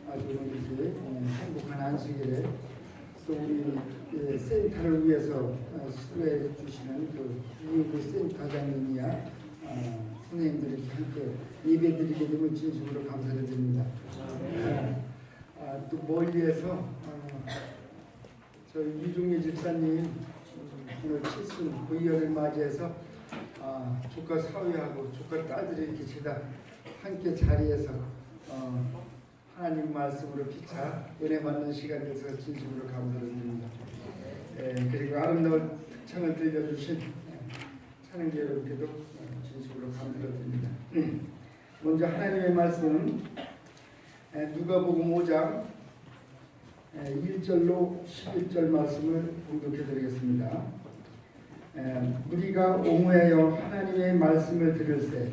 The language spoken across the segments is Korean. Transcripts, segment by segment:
아주 이제 행복한 안식일에 또 우리 센터를 위해서 수고해 주시는 그 센터장님이야 선생님들이 함께 예배드리게 되면 진심으로 감사를 드립니다. 또 멀리에서 저희 이중재 집사님 오늘 칠순 고이연을 맞이해서 조카 사위하고 조카 딸들이 이렇게 제가 함께 자리에서 하나님 말씀으로 피차 은혜 받는 시간 돼서 진심으로 감사를 드립니다. 그리고 아름다운 특창을 들려주신 찬양계 여러분께도 진심으로 감사를 드립니다. 먼저 하나님의 말씀 누가복음 5장 1절로 11절 말씀을 봉독해 드리겠습니다. 무리가 옹호하여 하나님의 말씀을 들을새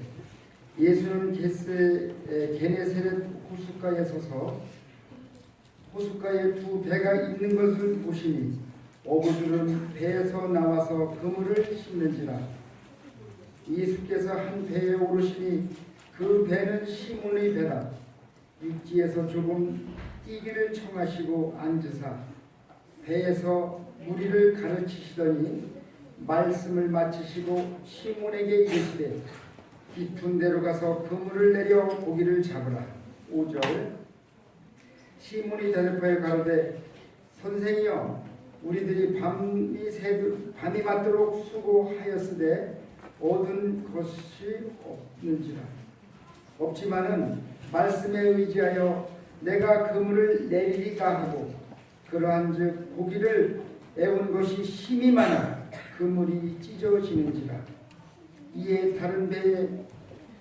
예수는 게네사렛 호숫가에 서서 호숫가에 두 배가 있는 것을 보시니 어부들은 배에서 나와서 그물을 씹는지라. 예수께서 한 배에 오르시니 그 배는 시몬의 배라. 육지에서 조금 뛰기를 청하시고 앉으사 배에서 무리를 가르치시더니 말씀을 마치시고 시몬에게 이르시되 깊은 데로 가서 그물을 내려 고기를 잡으라. 5절 시몬이 대답하여 가로되 선생이여 우리들이 밤이 맞도록 수고하였으되 얻은 것이 없는지라. 없지만은 말씀에 의지하여 내가 그물을 내리리까 하고 그러한즉 고기를 애운 것이 심히 많아 그물이 찢어지는지라. 이에 다른 배에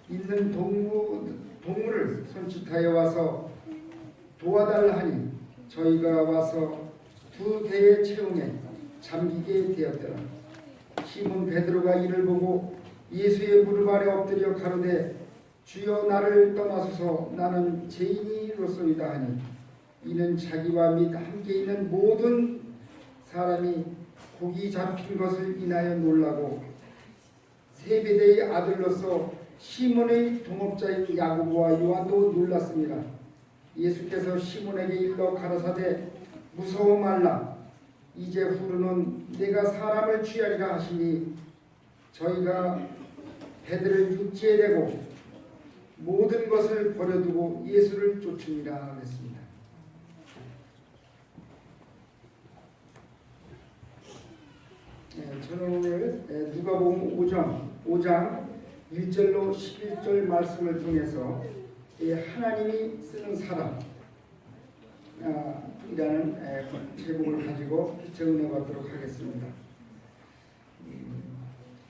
있는 동물을 손짓하여 와서 도와달라 하니 저희가 와서 두 대의 채용에 잠기게 되었더라. 시몬 베드로가 이를 보고 예수의 무릎 아래 엎드려 가로되 주여 나를 떠나소서 나는 죄인이로소이다 하니 이는 자기와 및 함께 있는 모든 사람이 고기 잡힌 것을 인하여 놀라고 세베대의 아들로서 시몬의 동업자인 야고보와 요한도 놀랐습니다. 예수께서 시몬에게 일러 가라사대 무서워 말라. 이제 후로는 내가 사람을 취하리라 하시니 저희가 배들을 육지에 대고 모든 것을 버려두고 예수를 쫓으니라 했습니다. 저는 오늘 누가복음 5장 1절로 11절 말씀을 통해서 하나님이 쓰는 사람 이라는 제목을 가지고 정리해 보도록 하겠습니다.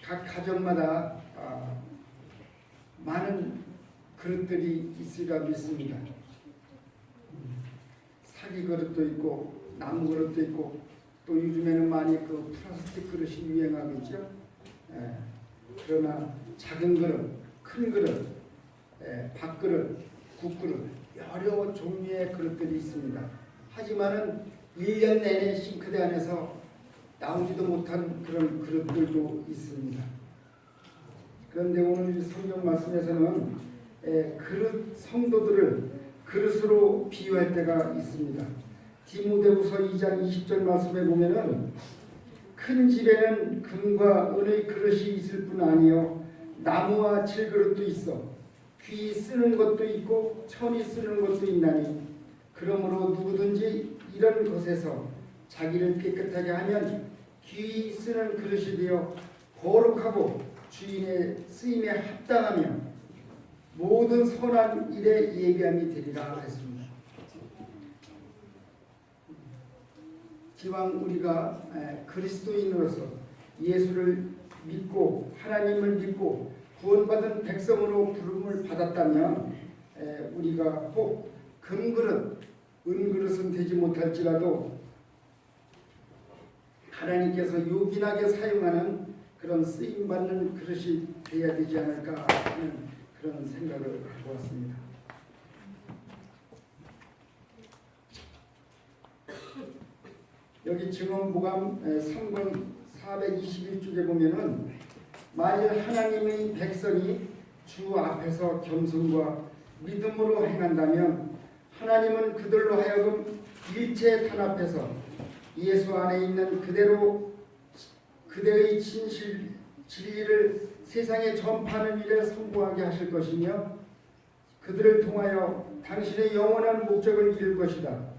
각 가정마다 많은 그릇들이 있으리라 믿습니다. 사기 그릇도 있고 나무 그릇도 있고 또 요즘에는 많이 그 플라스틱 그릇이 유행하고 있죠. 그러나 작은 그릇, 큰 그릇, 밥그릇, 국그릇 여러 종류의 그릇들이 있습니다. 하지만은 1년 내내 싱크대 안에서 나오지도 못한 그런 그릇들도 있습니다. 그런데 오늘 성경 말씀에서는 그릇 성도들을 그릇으로 비유할 때가 있습니다. 디모데후서 2장 20절 말씀에 보면은 큰 집에는 금과 은의 그릇이 있을 뿐 아니요 나무와 질그릇도 있어 귀 쓰는 것도 있고 천이 쓰는 것도 있나니 그러므로 누구든지 이런 것에서 자기를 깨끗하게 하면 귀 쓰는 그릇이 되어 거룩하고 주인의 쓰임에 합당하며 모든 선한 일에 예비함이 되리라 했습니다. 기왕 우리가 그리스도인으로서 예수를 믿고 하나님을 믿고 구원받은 백성으로 부름을 받았다면 우리가 꼭 금그릇, 은그릇은 되지 못할지라도 하나님께서 요긴하게 사용하는 그런 쓰임받는 그릇이 되어야 되지 않을까 하는 그런 생각을 갖고 왔습니다. 여기 증언보감 3권 421쪽에 보면은 만일 하나님의 백성이 주 앞에서 겸손과 믿음으로 행한다면 하나님은 그들로 하여금 일체에 탄압해서 예수 안에 있는 그대의 진리를 세상에 전파하는 일에 성공하게 하실 것이며 그들을 통하여 당신의 영원한 목적을 이룰 것이다.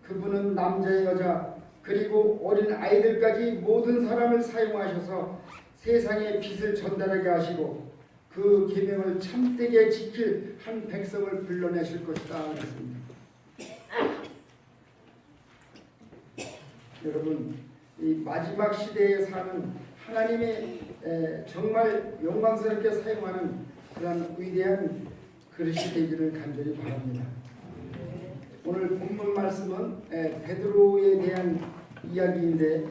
그분은 남자 여자 그리고 어린 아이들까지 모든 사람을 사용하셔서 세상의 빛을 전달하게 하시고 그 계명을 참되게 지킬 한 백성을 불러내실 것이다 그랬습니다. 여러분, 이 마지막 시대에 사는 하나님의 정말 영광스럽게 사용하는 그런 위대한 그릇이 되기를 간절히 바랍니다. 오늘 본문 말씀은 베드로에 대한 이야기인데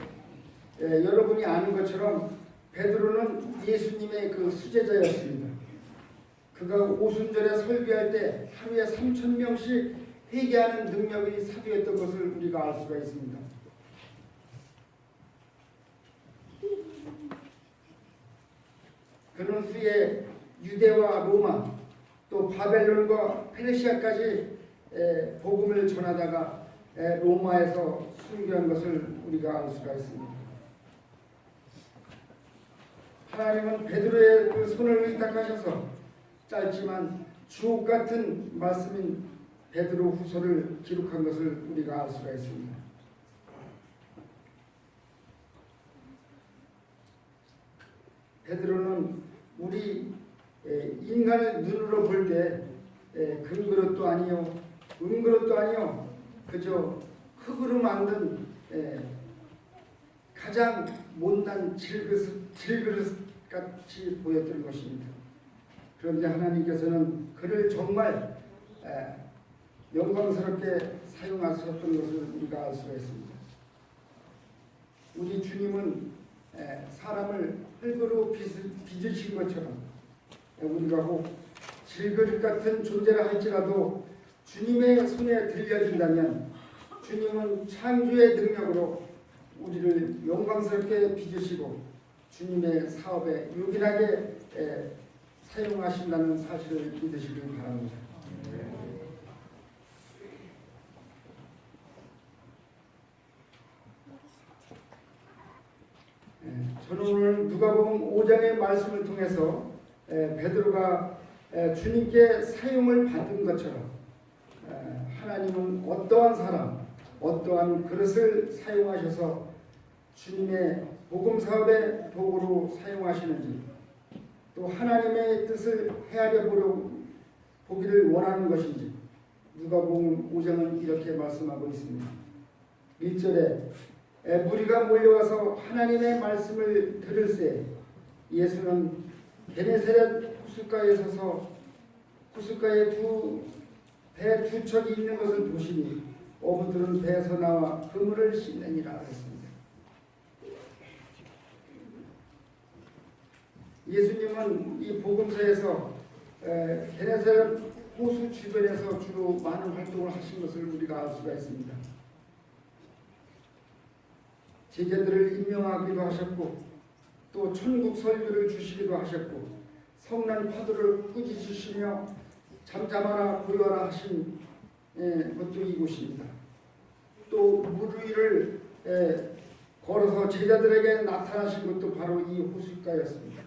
여러분이 아는 것처럼 베드로는 예수님의 그 수제자였습니다. 그가 오순절에 설교할 때 하루에 3,000명씩 회개하는 능력이 사도였던 것을 우리가 알 수가 있습니다. 그는 후에 유대와 로마 또 바벨론과 페르시아까지 복음을 전하다가 로마에서 순교한 것을 우리가 알 수가 있습니다. 하나님은 베드로의 그 손을 의탁하셔서 짧지만 주옥 같은 말씀인 베드로 후서를 기록한 것을 우리가 알 수가 있습니다. 베드로는 우리 인간을 눈으로 볼 때 금그릇도 아니요 은그릇도 아니요 그저 흙으로 만든 가장 못난 질그릇 같이 보였던 것입니다. 그런데 하나님께서는 그를 정말 영광스럽게 사용하셨던 것을 우리가 알 수가 있습니다. 우리 주님은 사람을 흙으로 빚으신 것처럼 우리가 혹 질그릇 같은 존재라 할지라도 주님의 손에 들려진다면 주님은 창조의 능력으로 우리를 영광스럽게 빚으시고 주님의 사업에 요긴하게 사용하신다는 사실을 믿으시길 바랍니다. 저는 오늘 누가복음 5장의 말씀을 통해서 베드로가 주님께 사용을 받은 것처럼 하나님은 어떠한 사람, 어떠한 그릇을 사용하셔서 주님의 복음 사업의 도구로 사용하시는지 또 하나님의 뜻을 헤아려 보기를 원하는 것인지 누가복음 5장은 이렇게 말씀하고 있습니다. 1절에 무리가 몰려와서 하나님의 말씀을 들을새 예수는 게네사렛 호숫가에 서서 호숫가에 배 두 척이 있는 것을 보시니 어부들은 배에서 나와 그물을 씻느니라 했습니다. 예수님은 이 복음서에서 게네사렛 호수 주변에서 주로 많은 활동을 하신 것을 우리가 알 수가 있습니다. 제자들을 임명하기도 하셨고 또 천국 설교를 주시기도 하셨고 성난 파도를 꾸짖으시며 잠잠하라 고요하라 하신 것도 이곳입니다. 또 물 위를 걸어서 제자들에게 나타나신 것도 바로 이 호숫가였습니다.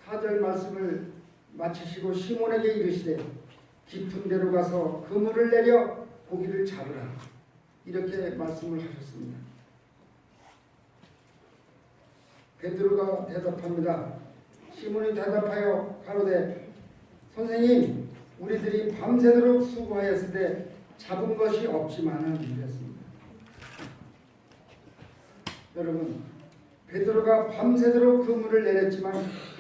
4절 말씀을 마치시고 시몬에게 이르시되 깊은 데로 가서 그물을 내려 고기를 잡으라 이렇게 말씀을 하셨습니다. 베드로가 대답합니다. 시몬이 대답하여 가로되 선생님 우리들이 밤새도록 수고하였으되 잡은 것이 없지만은 이랬습니다. 여러분 베드로가 밤새도록 그물을 내렸지만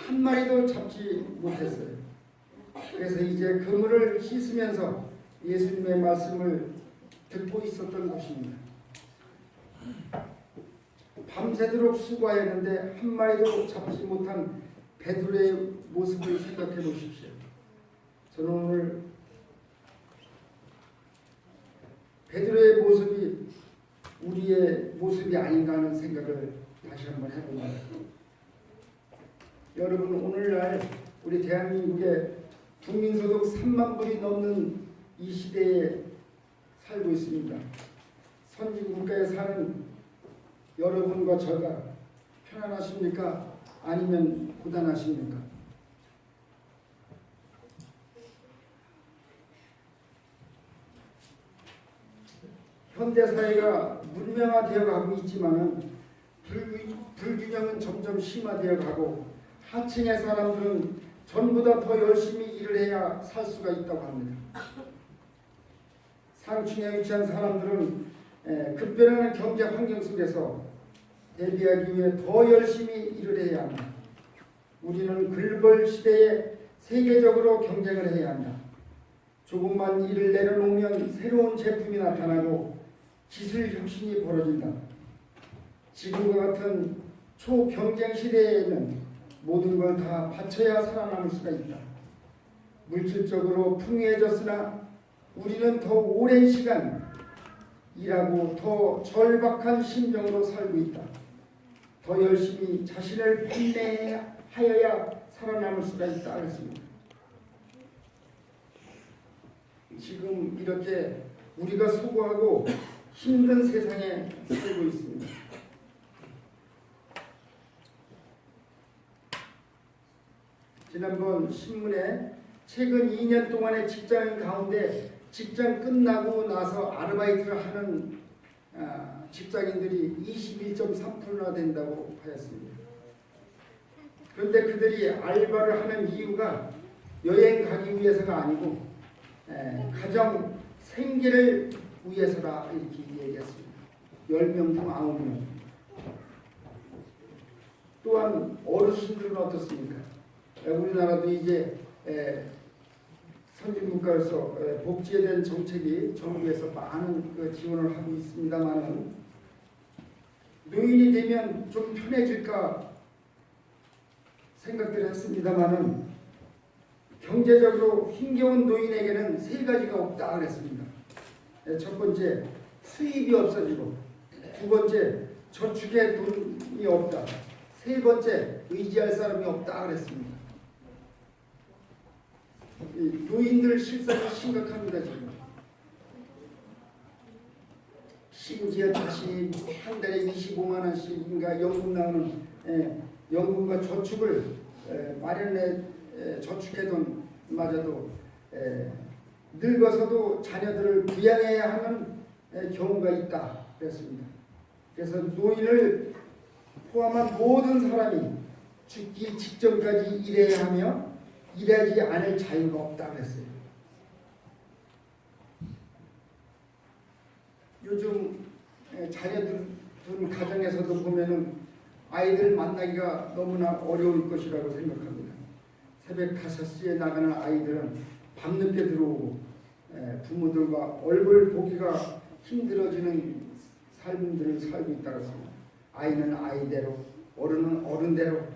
한 마리도 잡지 못했어요. 그래서 이제 그물을 씻으면서 예수님의 말씀을 듣고 있었던 것입니다. 밤새도록 수고하였는데 한 마리도 잡지 못한 베드로의 모습을 생각해 보십시오. 저는 오늘 베드로의 모습이 우리의 모습이 아닌가 하는 생각을 다시 한번 해봅니다. 여러분 오늘날 우리 대한민국에 국민소득 3만 불이 넘는 이 시대에 살고 있습니다. 선진국가에 사는 여러분과 저가 편안하십니까? 아니면 고단하십니까? 현대사회가 문명화되어 가고 있지만 불균형은 점점 심화되어 가고 하층의 사람들은 전보다 더 열심히 일을 해야 살 수가 있다고 합니다. 상층에 위치한 사람들은 급변하는 경제 환경 속에서 대비하기 위해 더 열심히 일을 해야 합니다. 우리는 글로벌 시대에 세계적으로 경쟁을 해야 한다. 조금만 일을 내려놓으면 새로운 제품이 나타나고 기술 혁신이 벌어진다. 지금과 같은 초경쟁 시대에는 모든 걸 다 바쳐야 살아남을 수가 있다. 물질적으로 풍요해졌으나 우리는 더 오랜 시간 일하고 더 절박한 심정으로 살고 있다. 더 열심히 자신을 판매하여야 살아남을 수가 있다 했습니다. 지금 이렇게 우리가 수고하고 힘든 세상에 살고 있습니다. 지난번 신문에 최근 2년 동안의 직장인 가운데 직장 끝나고 나서 아르바이트를 하는 직장인들이 21.3%나 된다고 하였습니다. 그런데 그들이 알바를 하는 이유가 여행 가기 위해서가 아니고 가정 생계를 위해서라 이렇게 얘기했습니다. 10명 중 9명. 또한 어르신들은 어떻습니까? 우리나라도 이제 선진국가에서 복지에 대한 정책이 정부에서 많은 지원을 하고 있습니다만은 노인이 되면 좀 편해질까 생각들을 했습니다만은 경제적으로 힘겨운 노인에게는 세 가지가 없다 그랬습니다. 첫 번째, 수입이 없어지고, 두 번째, 저축에 돈이 없다, 세 번째, 의지할 사람이 없다 그랬습니다. 노인들 실상이 심각합니다. 지금 심지어 다시 한 달에 25만 원씩인가 연금 나오는 연금과 저축을 마련해 저축해 돈마저도 늙어서도 자녀들을 부양해야 하는 경우가 있다 그랬습니다. 그래서 노인을 포함한 모든 사람이 죽기 직전까지 일해야 하며 일하지 않을 자유가 없다 그랬어요. 요즘 자녀들 둔 가정에서도 보면은 아이들 만나기가 너무나 어려울 것이라고 생각합니다. 새벽 5시에 나가는 아이들은 밤늦게 들어오고 부모들과 얼굴 보기가 힘들어지는 삶들을 살고 있다고 했습니다. 아이는 아이대로, 어른은 어른대로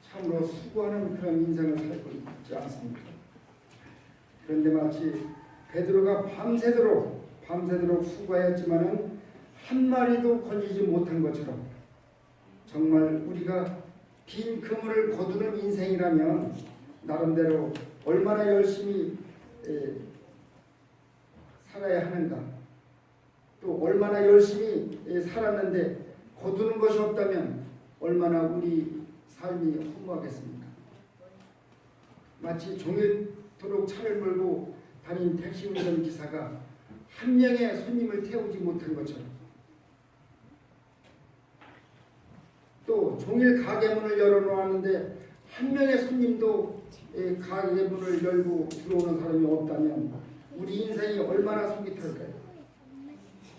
참으로 수고하는 그런 인생을 살고 있지 않습니까? 그런데 마치 베드로가 밤새도록 수고하였지만은 한 마리도 건지지 못한 것처럼 정말 우리가 빈 그물을 거두는 인생이라면 나름대로 얼마나 열심히 살아야 하는가, 또 얼마나 열심히 살았는데 거두는 것이 없다면 얼마나 우리 삶이 허무하겠습니까? 마치 종일토록 차를 몰고 다닌 택시 운전기사가 한 명의 손님을 태우지 못한 것처럼, 또 종일 가게 문을 열어놓았는데 한 명의 손님도 가게 문을 열고 들어오는 사람이 없다면 우리 인생이 얼마나 솔깃할까요?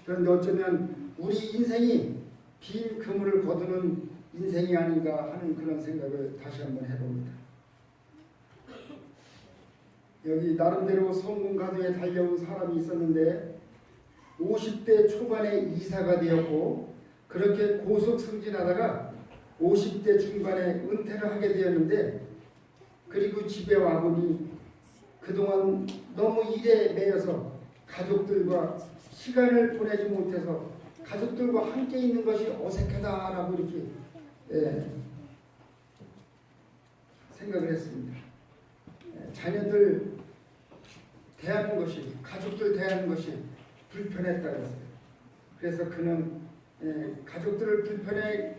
그런데 어쩌면 우리 인생이 빈 그물을 거두는 인생이 아닌가 하는 그런 생각을 다시 한번 해봅니다. 여기 나름대로 성공 가도에 달려온 사람이 있었는데 50대 초반에 이사가 되었고 그렇게 고속 승진하다가 50대 중반에 은퇴를 하게 되었는데, 그리고 집에 와보니 그동안 너무 일에 매여서 가족들과 시간을 보내지 못해서 가족들과 함께 있는 것이 어색하다라고 이렇게 생각을 했습니다. 자녀들 대하는 것이, 가족들 대하는 것이 불편했다고 했어요. 그래서 그는 가족들을 불편하게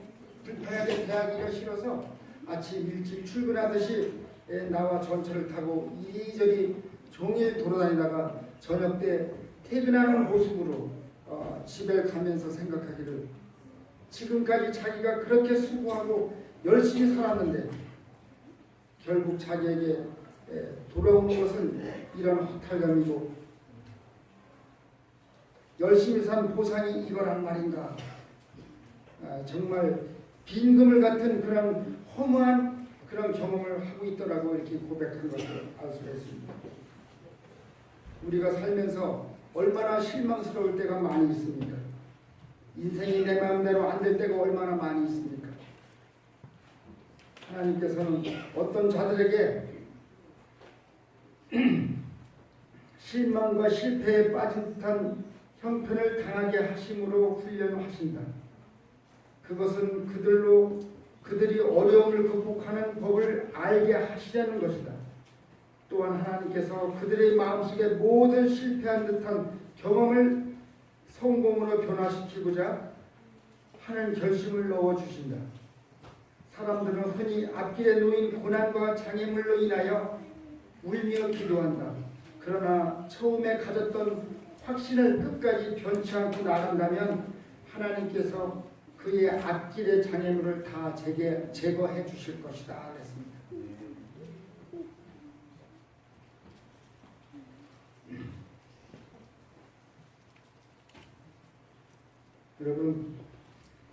대하기가 싫어서 아침 일찍 출근하듯이 나와 전철을 타고 이리저리 종일 돌아다니다가 저녁 때 퇴근하는 모습으로 집에 가면서 생각하기를, 지금까지 자기가 그렇게 수고하고 열심히 살았는데 결국 자기에게 돌아오는 것은 이런 허탈감이고, 열심히 산 보상이 이거란 말인가. 정말 빈금을 같은 그런 허무한 그런 경험을 하고 있더라고, 이렇게 고백한 것을 알 수가 있습니다. 우리가 살면서 얼마나 실망스러울 때가 많이 있습니까? 인생이 내 마음대로 안 될 때가 얼마나 많이 있습니까? 하나님께서는 어떤 자들에게 실망과 실패에 빠진 듯한 형편을 당하게 하심으로 훈련하신다. 그것은 그들이 어려움을 극복하는 법을 알게 하시려는 것이다. 또한 하나님께서 그들의 마음속에 모든 실패한 듯한 경험을 성공으로 변화시키고자 하는 결심을 넣어주신다. 사람들은 흔히 앞길에 놓인 고난과 장애물로 인하여 울며 기도한다. 그러나 처음에 가졌던 확신을 끝까지 변치 않고 나간다면 하나님께서 그의 앞길의 장애물을 다 제거해 주실 것이다 그랬습니다. 여러분,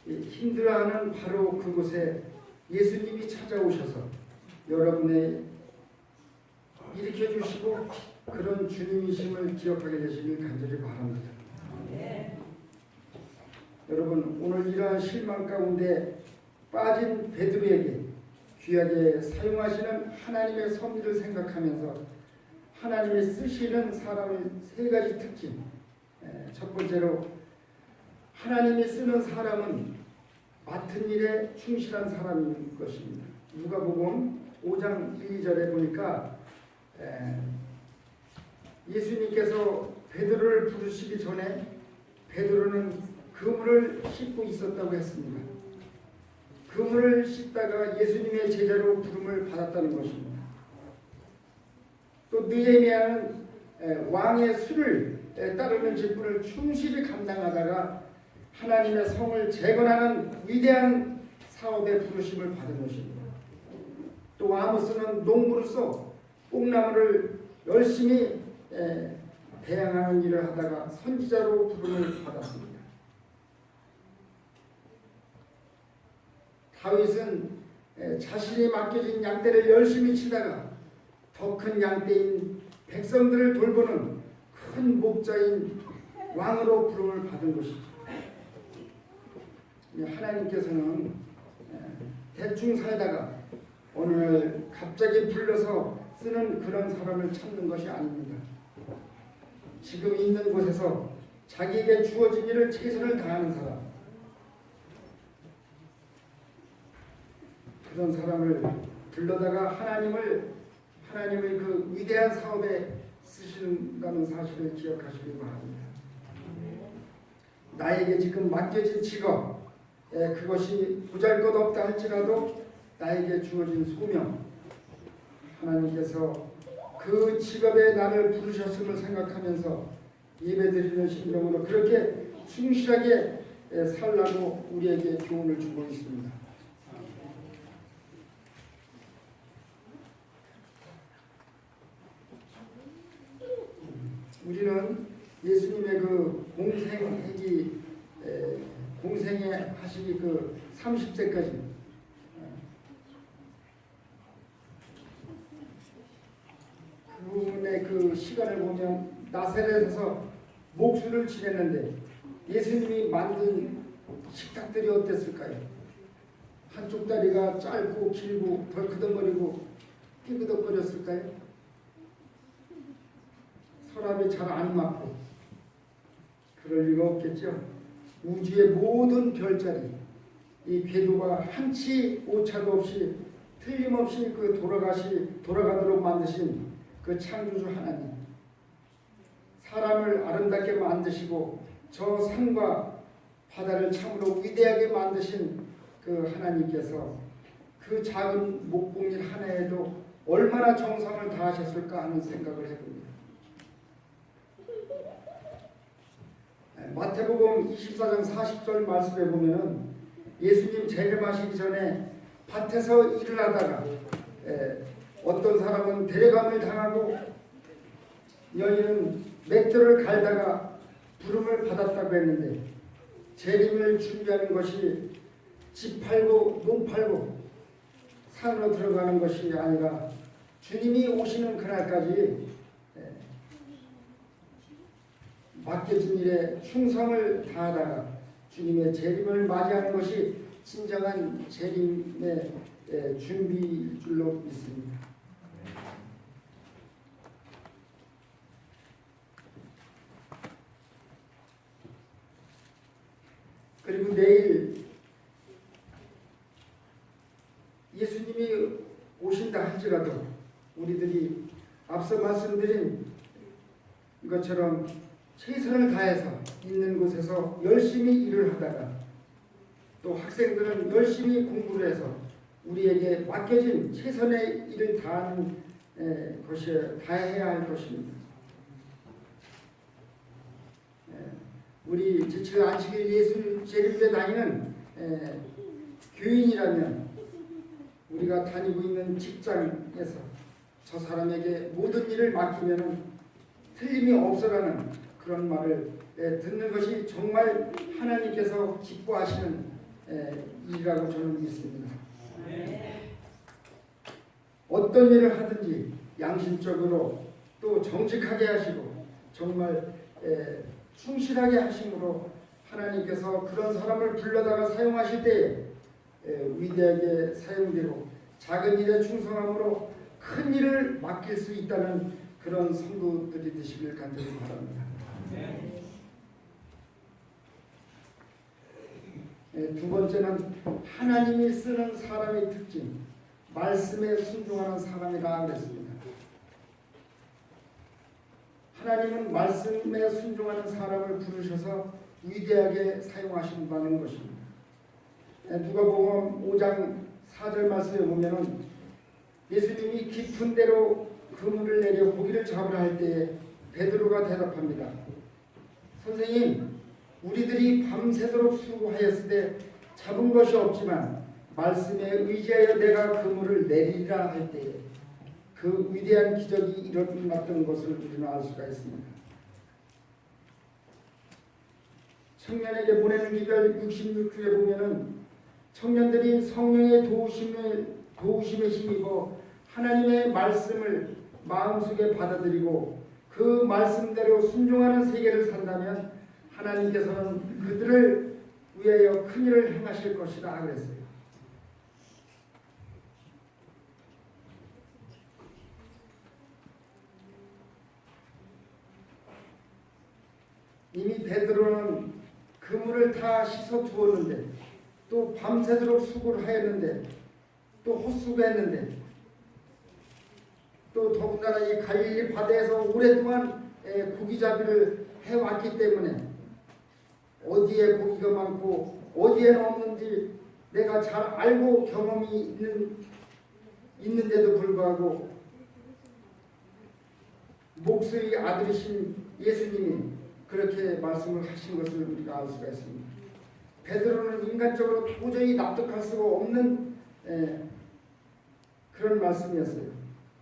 힘들어하는 바로 그곳에 예수님이 찾아오셔서 여러분의 일으켜 주시고 그런 주님이심을 기억하게 되시길 간절히 바랍니다. 여러분, 오늘 이러한 실망 가운데 빠진 베드로에게 귀하게 사용하시는 하나님의 섭리를 생각하면서 하나님이 쓰시는 사람의 세 가지 특징. 첫 번째로, 하나님이 쓰는 사람은 맡은 일에 충실한 사람인 것입니다. 누가복음 5장 1, 2절에 보니까 예수님께서 베드로를 부르시기 전에 베드로는 그물을 씻고 있었다고 했습니다. 그물을 씻다가 예수님의 제자로 부름을 받았다는 것입니다. 또 느헤미야는 왕의 수를 따르는 직분을 충실히 감당하다가 하나님의 성을 재건하는 위대한 사업에 부르심을 받은 것입니다. 또 아모스는 농부로서 뽕나무를 열심히 배양하는 일을 하다가 선지자로 부름을 받았습니다. 다윗은 자신이 맡겨진 양떼를 열심히 치다가 더 큰 양떼인 백성들을 돌보는 큰 목자인 왕으로 부름을 받은 것이죠. 하나님께서는 대충 살다가 어느 날 갑자기 불러서 쓰는 그런 사람을 찾는 것이 아닙니다. 지금 있는 곳에서 자기에게 주어진 일을 최선을 다하는 사람, 그런 사람을 불러다가 하나님의 그 위대한 사업에 쓰신다는 사실을 기억하시기 바랍니다. 나에게 지금 맡겨진 직업, 그것이 보잘것없다 할지라도 나에게 주어진 소명, 하나님께서 그 직업에 나를 부르셨음을 생각하면서 예배드리는 심정으로 그렇게 충실하게 살라고 우리에게 교훈을 주고 있습니다. 우리는 예수님의 그 공생에 하시기 그 30세까지 그분의 그 시간을 보면 나사렛에서 목수를 지냈는데 예수님이 만든 식탁들이 어땠을까요? 한쪽 다리가 짧고 길고 덜크덩거리고 삐그덕거렸을까요? 서랍이 잘 안 맞고 그럴 리가 없겠죠. 우주의 모든 별자리, 이 궤도가 한치 오차도 없이 틀림없이 돌아가도록 만드신 그 창조주 하나님, 사람을 아름답게 만드시고 저 산과 바다를 참으로 위대하게 만드신 그 하나님께서 그 작은 목공일 하나에도 얼마나 정성을 다하셨을까 하는 생각을 해봅니다. 마태복음 24장 40절 말씀에 보면은 예수님 재림하시기 전에 밭에서 일을 하다가 어떤 사람은 데려감을 당하고 여인은 맷돌을 갈다가 부름을 받았다고 했는데, 재림을 준비하는 것이 집 팔고 농 팔고 산으로 들어가는 것이 아니라 주님이 오시는 그날까지 맡겨진 일에 충성을 다하다가 주님의 재림을 맞이하는 것이 진정한 재림의 준비일 줄로 믿습니다. 그리고 내일 예수님이 오신다 할지라도 우리들이 앞서 말씀드린 것처럼 최선을 다해서 있는 곳에서 열심히 일을 하다가, 또 학생들은 열심히 공부를 해서 우리에게 맡겨진 최선의 일을 다하는 다해야 할 것입니다. 우리 제7 안식일 예수 재림교회 다니는 교인이라면 우리가 다니고 있는 직장에서 저 사람에게 모든 일을 맡기면 틀림이 없어라는 그런 말을 듣는 것이 정말 하나님께서 기뻐하시는 일이라고 저는 믿습니다. 어떤 일을 하든지 양심적으로 또 정직하게 하시고 정말 충실하게 하심으로 하나님께서 그런 사람을 불러다가 사용하실 때에 위대하게 사용되고 작은 일에 충성함으로 큰 일을 맡길 수 있다는 그런 성도들이 되시길 간절히 바랍니다. 두 번째는 하나님이 쓰는 사람의 특징, 말씀에 순종하는 사람이라 그랬습니다. 하나님은 말씀에 순종하는 사람을 부르셔서 위대하게 사용하신다는 것입니다. 누가복음 5장 4절 말씀에 보면은 예수님이 깊은 데로 그물을 내려 고기를 잡으라 할 때에 베드로가 대답합니다. 선생님, 우리들이 밤새도록 수고하였으되 잡은 것이 없지만 말씀에 의지하여 내가 그물을 내리라 할 때에 그 위대한 기적이 일어났던 것을 우리는 알 수가 있습니다. 청년에게 보내는 기별 66주에 보면은 청년들이 성령의 도우심에 힘입어 하나님의 말씀을 마음속에 받아들이고 그 말씀대로 순종하는 세계를 산다면 하나님께서는 그들을 위하여 큰 일을 행하실 것이다 그랬어요. 이미 베드로는 그물을 다 씻어 두었는데, 또 밤새도록 수고를 하였는데, 또 헛수고했는데, 또 더군다나 이 갈릴리 바다에서 오랫동안 고기잡이를 해왔기 때문에 어디에 고기가 많고 어디에는 없는지 내가 잘 알고 경험이 있는데도 불구하고 목소리 아들이신 예수님이 그렇게 말씀을 하신 것을 우리가 알 수가 있습니다. 베드로는 인간적으로 도저히 납득할 수가 없는 그런 말씀이었어요.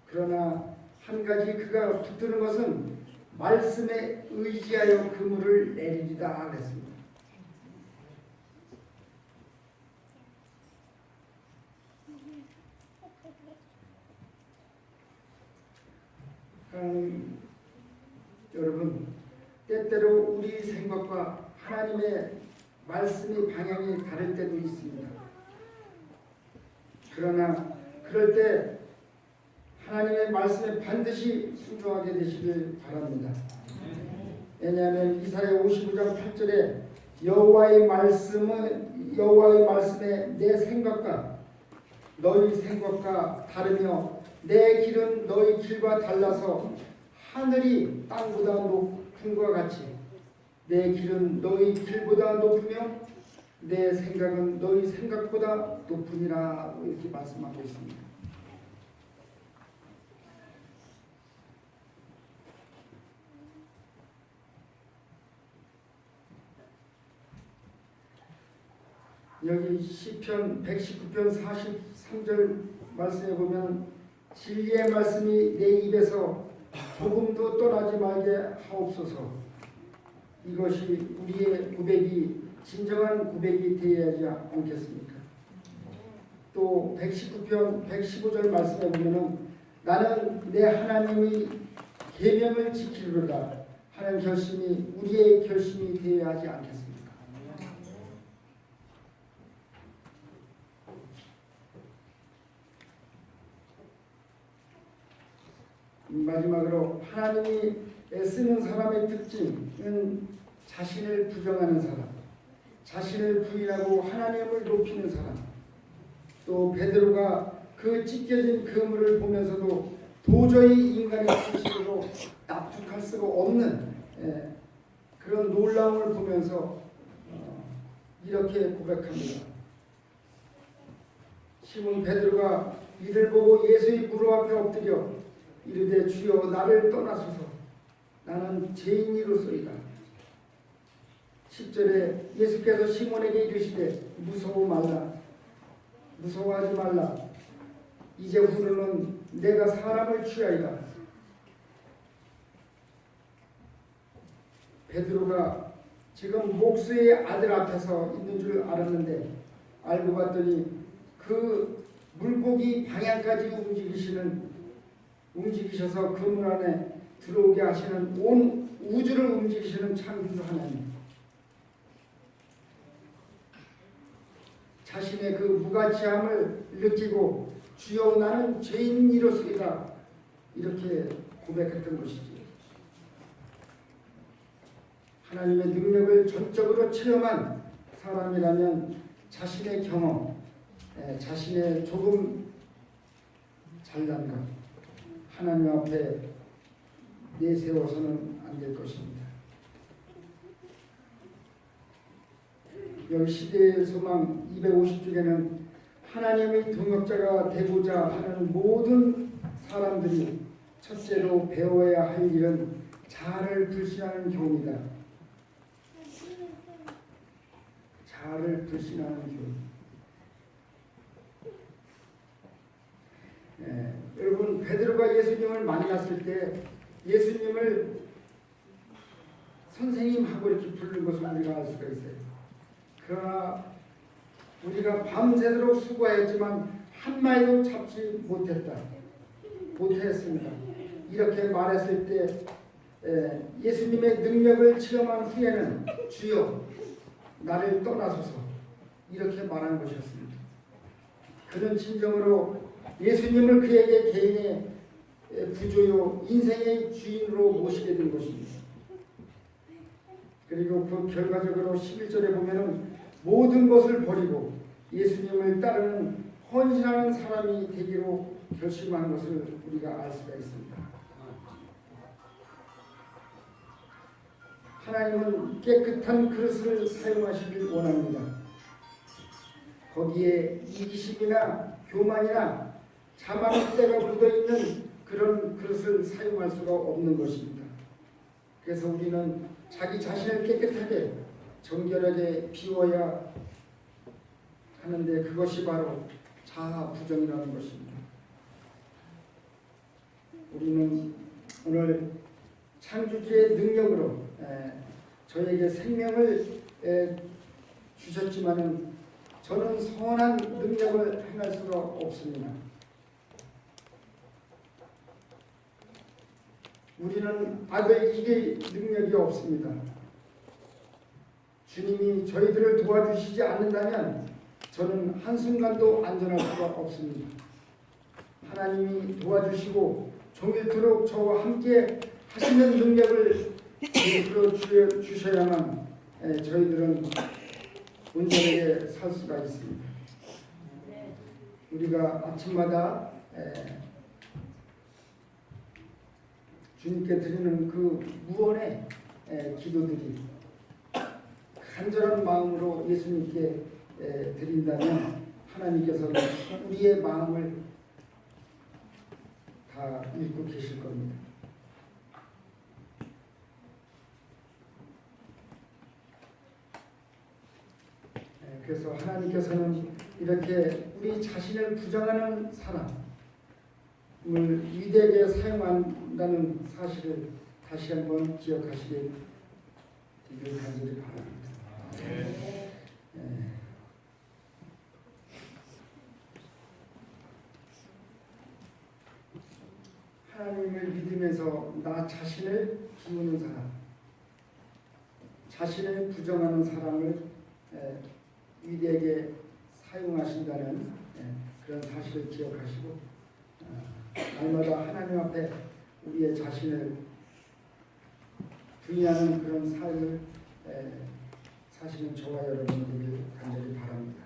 그러나 한 가지 그가 붙드는 것은 말씀에 의지하여 그물을 내리리다 그랬습니다. 여러분, 때때로 우리 생각과 하나님의 말씀의 방향이 다를 때도 있습니다. 그러나 그럴 때 하나님의 말씀에 반드시 순종하게 되시길 바랍니다. 왜냐하면 이사야 55장 8절에 여호와의 말씀에 내 생각과 너희 생각과 다르며 내 길은 너희 길과 달라서 하늘이 땅보다 높음과 같이 내 길은 너희 길보다 높으며 내 생각은 너희 생각보다 높으니라 이렇게 말씀하고 있습니다. 여기 시편 119편 43절 말씀에 보면 진리의 말씀이 내 입에서 조금도 떠나지 말게 하옵소서. 이것이 우리의 고백이 진정한 고백이 되어야지 않겠습니까? 또 119편 115절 말씀에 보면 나는 내 하나님의 계명을 지키리로다 하는 결심이 우리의 결심이 되어야 하지 않겠습니까? 마지막으로 하나님이 애쓰는 사람의 특징은 자신을 부정하는 사람, 자신을 부인하고 하나님을 높이는 사람, 또 베드로가 그 찢겨진 그물을 보면서도 도저히 인간의 수식으로 납득할 수가 없는 그런 놀라움을 보면서 이렇게 고백합니다. 시몬 베드로가 이를 보고 예수의 무릎 앞에 엎드려 이르되 주여 나를 떠나소서 나는 죄인이로소이다. 10절에 예수께서 시몬에게 이르시되 무서워하지 말라 이제후로는 내가 사람을 취하리라. 베드로가 지금 목수의 아들 앞에서 있는 줄 알았는데 알고 봤더니 그 물고기 방향까지 움직이셔서 그물 안에 들어오게 하시는 온 우주를 움직이시는 창조 하나님, 자신의 그 무가치함을 느끼고 주여 나는 죄인이로소이다 이렇게 고백했던 것이지. 하나님의 능력을 전적으로 체험한 사람이라면 자신의 경험, 자신의 조금 잘난 것 하나님 앞에 내세워서는 안 될 것입니다. 여기 시대의 소망 250쪽에는 하나님의 동역자가 되고자 하는 모든 사람들이 첫째로 배워야 할 일은 자아를 불신하는 교훈이다. 자아를 불신하는 교훈. 여러분 베드로가 예수님을 만났을 때 예수님을 선생님하고 이렇게 부르는 것을 우리가 알 수가 있어요. 그러나 우리가 밤새도록 수고했지만 한마디도 잡지 못했습니다. 이렇게 말했을 때 예수님의 능력을 체험한 후에는 주여 나를 떠나소서 이렇게 말한 것이었습니다. 그는 진정으로 예수님을 그에게 개인의 구조요 인생의 주인으로 모시게 된 것입니다. 그리고 그 결과적으로 11절에 보면은 모든 것을 버리고 예수님을 따르는 헌신하는 사람이 되기로 결심한 것을 우리가 알 수가 있습니다. 하나님은 깨끗한 그릇을 사용하시길 원합니다. 거기에 이기심이나 교만이나 자만의 때가 묻어있는 그런 그릇을 사용할 수가 없는 것입니다. 그래서 우리는 자기 자신을 깨끗하게 정결하게 비워야 하는데 그것이 바로 자아 부정이라는 것입니다. 우리는 오늘 창조주의 능력으로 저에게 생명을 주셨지만은 저는 선한 능력을 행할 수가 없습니다. 우리는 악을 이길 능력이 없습니다. 주님이 저희들을 도와주시지 않는다면 저는 한순간도 안전할 수가 없습니다. 하나님이 도와주시고 종일토록 저와 함께 하시는 능력을 베풀어 주셔야만 저희들은 온전하게 살 수가 있습니다. 우리가 아침마다 주님께 드리는 그 무언의 기도들이 간절한 마음으로 예수님께 드린다면 하나님께서는 우리의 마음을 다 읽고 계실 겁니다. 그래서 하나님께서는 이렇게 우리 자신을 부정하는 사람을 위대하게 사용한다는 사실을 다시 한번 기억하시길 간절히 바랍니다. 하나님을 믿으면서 나 자신을 비우는 사람, 자신을 부정하는 사람을 위대하게 사용하신다는 그런 사실을 기억하시고 날마다 하나님 앞에 우리의 자신을 부인하는 그런 삶을 사시는 저와 여러분들이 간절히 바랍니다.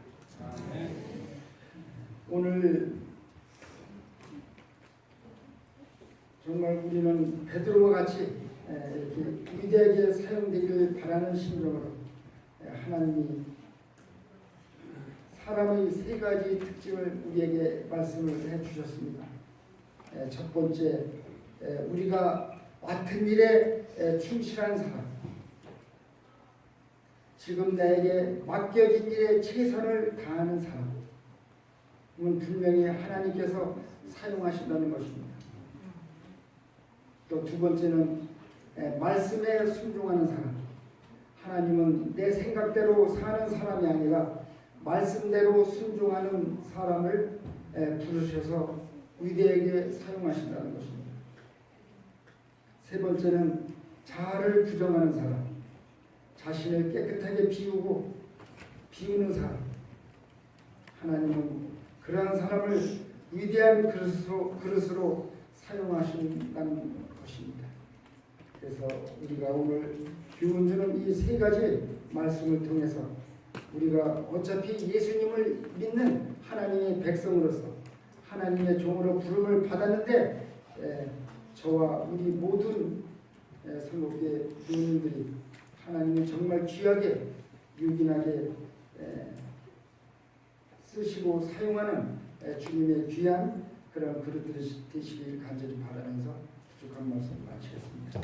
오늘 정말 우리는 베드로와 같이 이렇게 위대하게 사용되기를 바라는 심정으로 하나님이 사람의 세 가지 특징을 우리에게 말씀을 해주셨습니다. 첫 번째, 우리가 맡은 일에 충실한 사람, 지금 나에게 맡겨진 일에 최선을 다하는 사람은 분명히 하나님께서 사용하신다는 것입니다. 또 두 번째는 말씀에 순종하는 사람, 하나님은 내 생각대로 사는 사람이 아니라 말씀대로 순종하는 사람을 부르셔서 위대하게 사용하신다는 것입니다. 세 번째는 자아를 부정하는 사람, 자신을 깨끗하게 비우는 사람, 하나님은 그러한 사람을 위대한 그릇으로 사용하신다는 것입니다. 그래서 우리가 오늘 교훈 주는 이 세 가지 말씀을 통해서 우리가 어차피 예수님을 믿는 하나님의 백성으로서 하나님의 종으로 부름을 받았는데 저와 우리 모든 성도의 교우님들이 하나님을 정말 귀하게 유긴하게 쓰시고 사용하는 주님의 귀한 그런 그릇들이 되시길 간절히 바라면서 부족한 말씀 마치겠습니다.